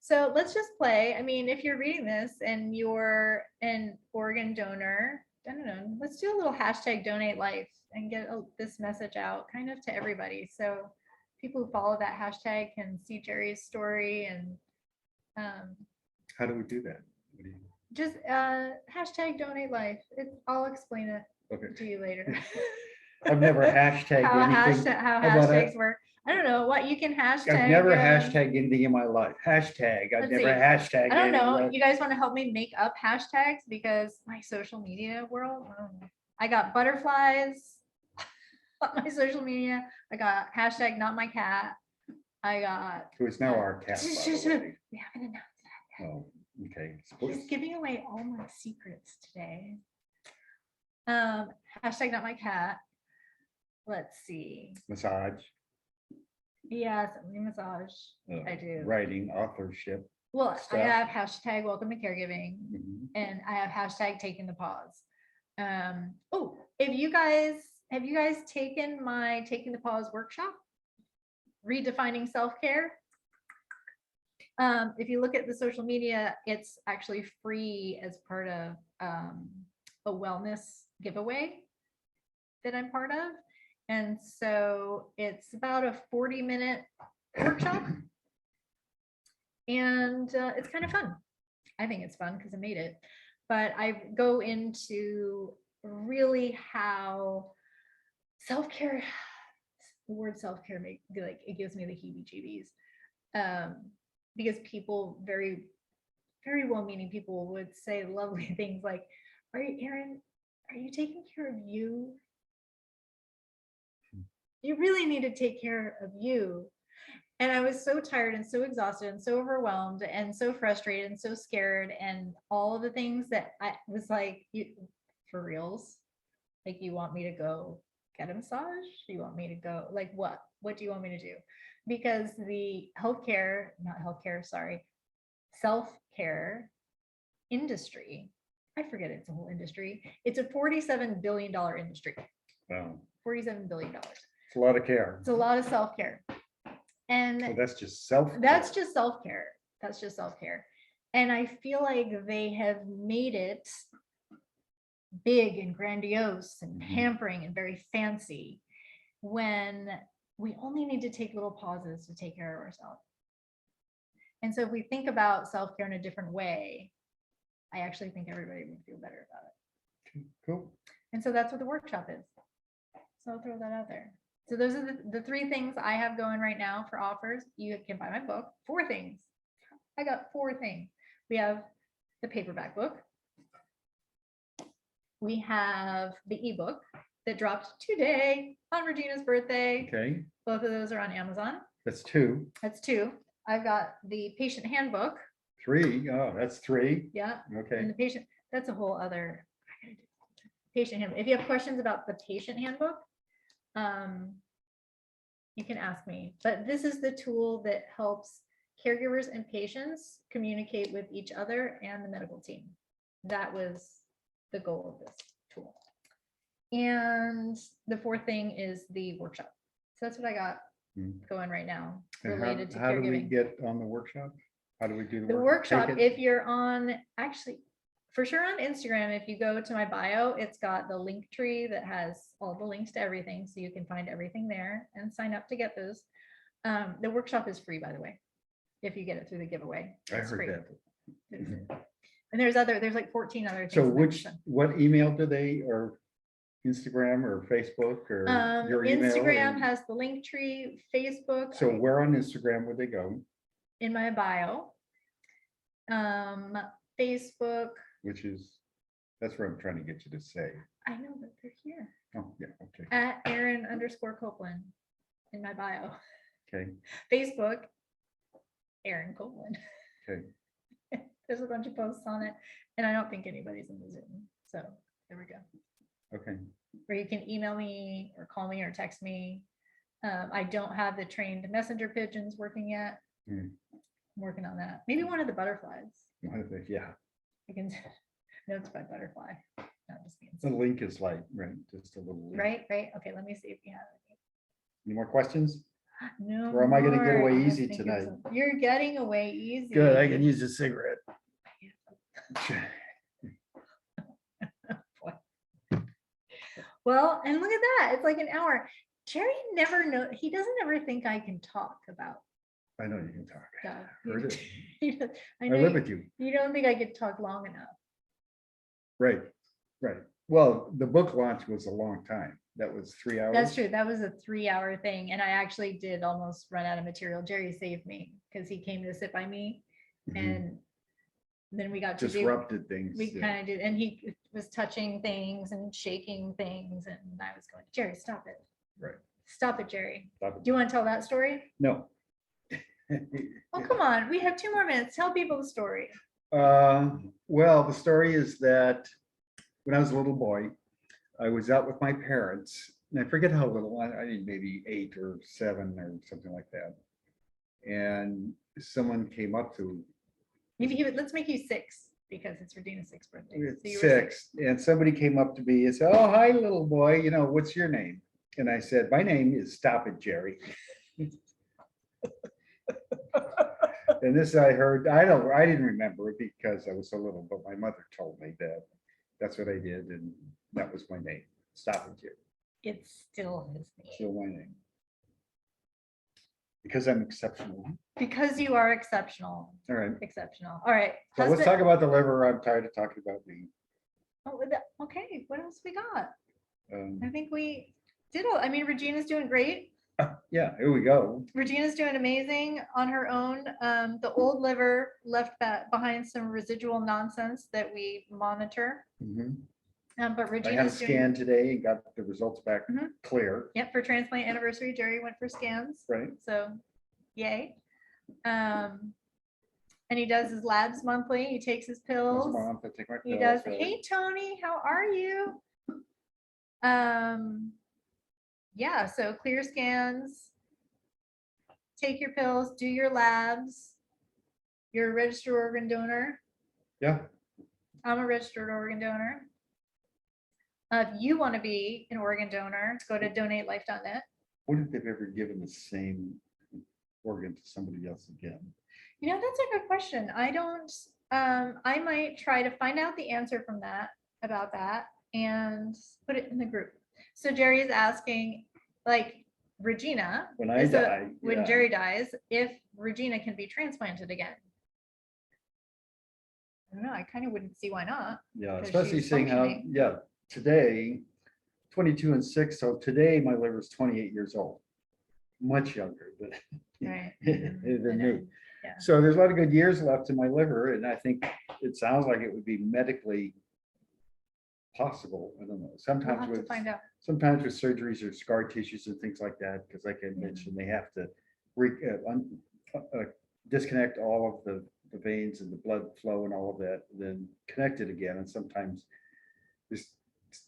So let's just play. I mean, if you're reading this and you're an organ donor, I don't know, let's do a little hashtag donate life and get this message out kind of to everybody. So people who follow that hashtag can see Jerry's story, and How do we do that? What do you- just hashtag donate life. I'll explain it Okay, to you later. I've never hashtagged how anything. how How about hashtags that? work. I don't know what you can hashtag. I've never hashtagged anything in my life. Hashtag, I've Let's never see. hashtagged. I don't know. anything. You guys want to help me make up hashtags, because my social media world, I don't know. I got butterflies on my social media. I got hashtag not my cat. I got. Who is now our cat, by the way. We haven't announced that. Oh, okay. He's giving away all my secrets today. Hashtag not my cat. Let's see. Massage. Yeah, something massage. I do. Writing, authorship. Well, I stuff. have hashtag welcome to caregiving, Mhm. and I have hashtag taking the pause. Oh, have you guys taken my taking the pause workshop? Redefining self-care. If you look at the social media, it's actually free as part of a wellness giveaway that I'm part of. And so it's about a 40-minute workshop. And it's kind of fun. I think it's fun because I made it. But I go into really how self-care, the word self-care it gives me the heebie-jeebies. Because people, very, very well-meaning people, would say lovely things like, Erin, are you taking care of you? You really need to take care of you. And I was so tired and so exhausted and so overwhelmed and so frustrated and so scared, and all of the things that I was like, you for reals? Like, you want me to go get a massage? You want me to go, like, what? What do you want me to do? Because the self-care industry, I forget it's a whole industry. It's a $47 billion industry. Wow. $47 billion. It's a lot of care. It's a lot of self-care. And So that's just self. that's just self-care. That's just self-care. And I feel like they have made it big and grandiose and pampering and very fancy, when we only need to take little pauses to take care of ourselves. And so if we think about self-care in a different way, I actually think everybody would feel better about it. Cool. And so that's what the workshop is. So I'll throw that out there. So those are the 3 things I have going right now for offers. You can buy my book. 4 things. I got 4 things. We have the paperback book. We have the ebook, that dropped today on Regina's birthday. Okay, Both of those are on Amazon. that's 2. That's 2. I've got the patient handbook. 3. Oh, that's 3. Yeah. Okay. And the patient, that's a whole other patient handbook. If you have questions about the patient handbook, you can ask me. But this is the tool that helps caregivers and patients communicate with each other and the medical team. That was the goal of this tool. And the 4th thing is the workshop. So that's what I got going right now And related to how do we caregiving. get on the workshop? How do we do The workshop, if you're on, actually, for sure on Instagram, if you go to my bio, it's got the link tree that has all the links to everything. So you can find everything there and sign up to get those. The workshop is free, by the way, if you get it through the giveaway. I It's heard free. that. And there's like 14 other things. So in there, what email do they, or Instagram or Facebook or your email? Instagram has the link tree, Facebook. So where on Instagram would they go? In my bio. Facebook. Which is, that's what I'm trying to get you to say. I know that they're here. Oh, yeah, okay, At Aaron_Copeland in my bio. okay, Facebook, Aaron Copeland. okay. There's a bunch of posts on it, and I don't think anybody's in the Zoom. So there we go. Okay, Or you can email me or call me or text me. I don't have the trained messenger pigeons working yet. Hmm. I'm working on that. Maybe one of the butterflies. yeah, I can notes by butterfly. No, just being the silly. link is like, right, just a little. link. Right. Okay, let me see if we have Any more questions? any. No. Or am I gonna get more. away I was easy thinking tonight? You're getting away easy. Good, I can use a cigarette. Well, and look at that. It's like an hour. Jerry never know. He doesn't ever think I can talk about I know you can talk. stuff. Heard it. I I know live you, with you. you don't think I could talk long enough. Right, right. Well, the book launch was a long time. That was 3 hours. That's true. That was a 3-hour thing. And I actually did almost run out of material. Jerry saved me because he came to sit by me. Mhm. And then we got to do, Disrupted things. we yeah. kind of did, and he was touching things and shaking things. And I was going, Jerry, stop it. Right. Stop it, Jerry. Stop Do it. you want to tell that story? No. Oh, come on. We have 2 more minutes. Tell people the story. Well, the story is that when I was a little boy, I was out with my parents, and I forget how little, I think maybe 8 or 7 or something like that. And someone came up to Maybe let's make you 6 because it's Regina's 6th birthday. So you were 6, and somebody came up to me and said, "Oh, hi, little boy, what's your name?" And I said, "My name is Stop It, Jerry." And this I heard, I didn't remember it because I was so little, but my mother told me that that's what I did, and that was my name. Stop It, Jerry. It's still his name. Still my name. Because I'm exceptional. Because you are exceptional. All right. Exceptional. All right. So let's talk about the liver. I'm tired of talking about me. Okay, what else we got? I Um, think we did I mean, Regina's doing great. Yeah, here we go. Regina's doing amazing on her own. The old liver left behind some residual nonsense that we monitor. Mhm. But I had a Regina's doing, scan today and got the results back Mhm. clear, yep, for transplant anniversary, Jerry went for scans. right? So, yay. And he does his labs monthly. He takes his Once a pills. month, I take my He pills, does. right? Hey, Tony, how are you? Yeah, so clear scans, take your pills, do your labs. You're a registered organ donor. Yeah, I'm a registered organ donor. If you want to be an organ donor, go to donatelife.net. what if they've ever given the same organ to somebody else again? That's a good question. I don't, I might try to find out the answer from that, about that, and put it in the group. So Jerry is asking, like, Regina, When I die, when yeah. Jerry dies, if Regina can be transplanted again. I don't know, I kind of wouldn't see why not. Yeah, 'cause especially she's seeing how, functioning. yeah, today, 22 and 6, so today my liver is 28 years old. Much younger than Right. than me. Yeah. So there's a lot of good years left in my liver, and I think it sounds like it would be medically possible. I don't know. We'll Sometimes have to with, find out. sometimes with surgeries or scar tissues and things like that, because like I Yeah. mentioned, they have to disconnect all of the veins and the blood flow and all of that, then connect it again. And sometimes this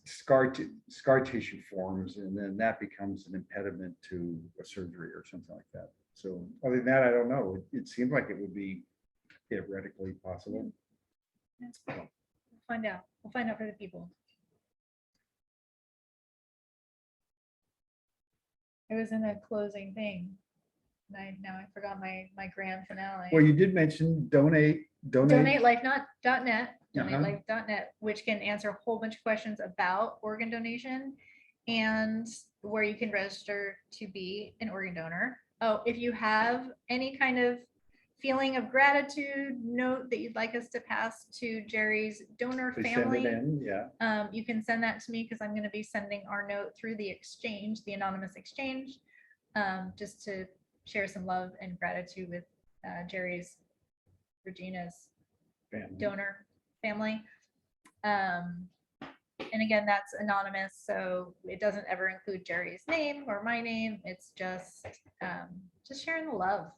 scar tissue forms, and then that becomes an impediment to a surgery or something like that. So other than that, I don't know. It seemed like it would be theoretically possible. We'll find out. We'll find out for the people. It was in the closing thing. And now I forgot my grand finale. Well, you did mention donate. DonateLife.net, Uh-huh. DonateLife.net, which can answer a whole bunch of questions about organ donation and where you can register to be an organ donor. Oh, if you have any kind of feeling of gratitude, note that you'd like us to pass to Jerry's donor They send it family, in, yeah. you can send that to me because I'm going to be sending our note through the exchange, the anonymous exchange, just to share some love and gratitude with Jerry's, Regina's Family. donor family. And again, that's anonymous, so it doesn't ever include Jerry's name or my name. It's just sharing the love.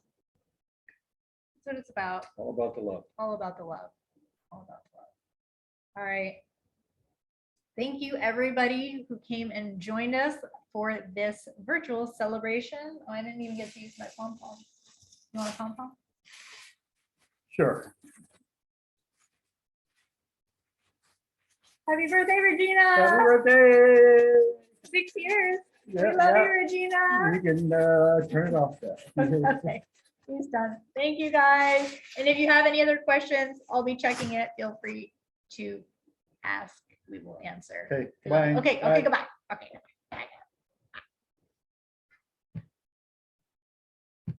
That's what it's about. All about the love. All about the love. All about the love. All right. Thank you, everybody who came and joined us for this virtual celebration. Oh, I didn't even get to use my pom-pom. You want a pom-pom? Sure. Happy birthday, Regina. Happy birthday. 6 years. Yeah, We love yeah. you, Regina. You can turn it off there. Okay, he's done. Thank you, guys. And if you have any other questions, I'll be checking it. Feel free to ask. We will answer. Okay, bye. Okay, Bye. goodbye. Okay.